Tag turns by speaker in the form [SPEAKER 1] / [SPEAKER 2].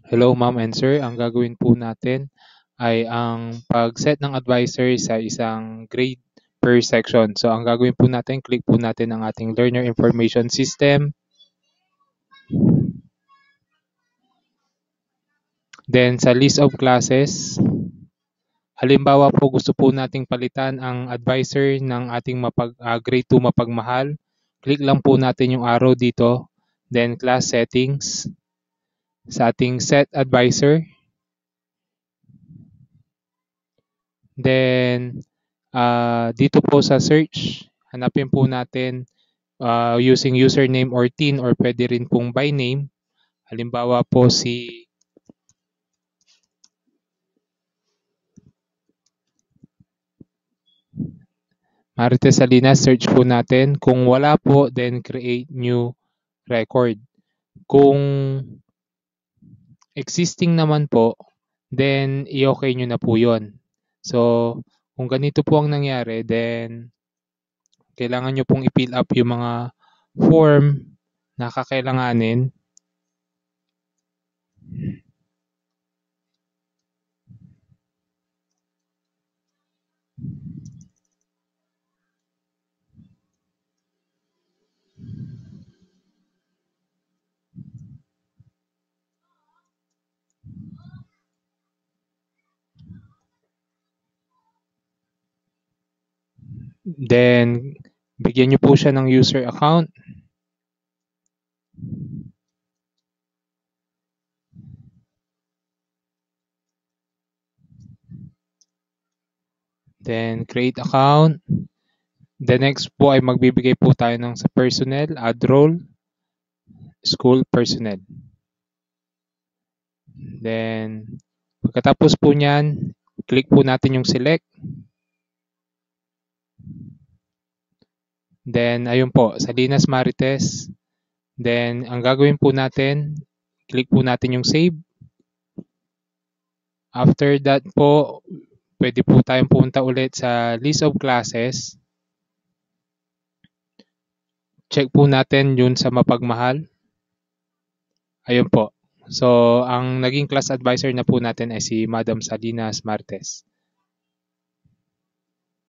[SPEAKER 1] Hello ma'am and sir, ang gagawin po natin ay ang pag-set ng advisor sa isang grade per section. So ang gagawin po natin, click po natin ang ating learner information system. Then sa list of classes, halimbawa po gusto po nating palitan ang advisor ng ating grade 2 mapagmahal. Click lang po natin yung arrow dito. Then class settings. Sa ating set advisor. Then dito po sa search, hanapin po natin using username or teen or pwede rin pong by name. Halimbawa po si Marites Salinas, search po natin. Kung wala po, then create new record. Kung existing naman po, then i-okay nyo na po yun. So, kung ganito po ang nangyari, then kailangan nyo pong i-fill up yung mga form na kakailanganin. Then, bigyan nyo po siya ng user account. Then, create account. The next po ay magbibigay po tayo ng sa personnel, add role, school personnel. Then, pagkatapos po niyan, click po natin yung select. Then, ayun po, Salinas Marites. Then, ang gagawin po natin, click po natin yung save. After that po, pwede po tayong pumunta ulit sa list of classes. Check po natin yun sa mapagmahal. Ayun po. So, ang naging class advisor na po natin ay si Madam Salinas Martes.